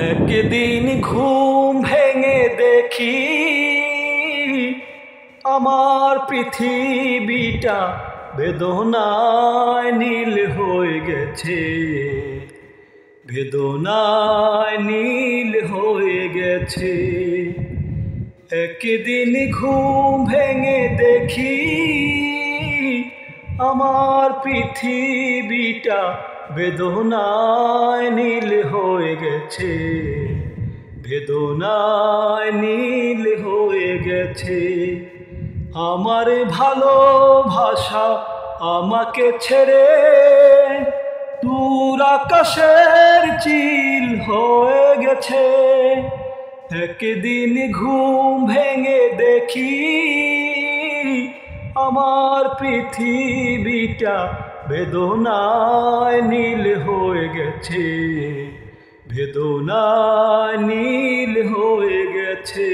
একদিন ঘুম ভেঙে দেখি আমার পৃথিবীটা বেদনায় নীল হয়ে গেছে, বেদনায় নীল হয়ে গেছে। একদিন ঘুম ভেঙে দেখি আমার পৃথিবীটা বেদনায় নীল হয়ে গেছে, বেদনায় নীল হয়ে গেছে। আমার ভালোবাসা আমাকে ছেড়ে দূর আকাশের চিল হয়ে গেছে। একদিন ঘুম ভেঙে দেখি আমার পৃথিবীটা বেদনায় নীল হয়ে গেছে, বেদনায় নীল হয়ে গেছে।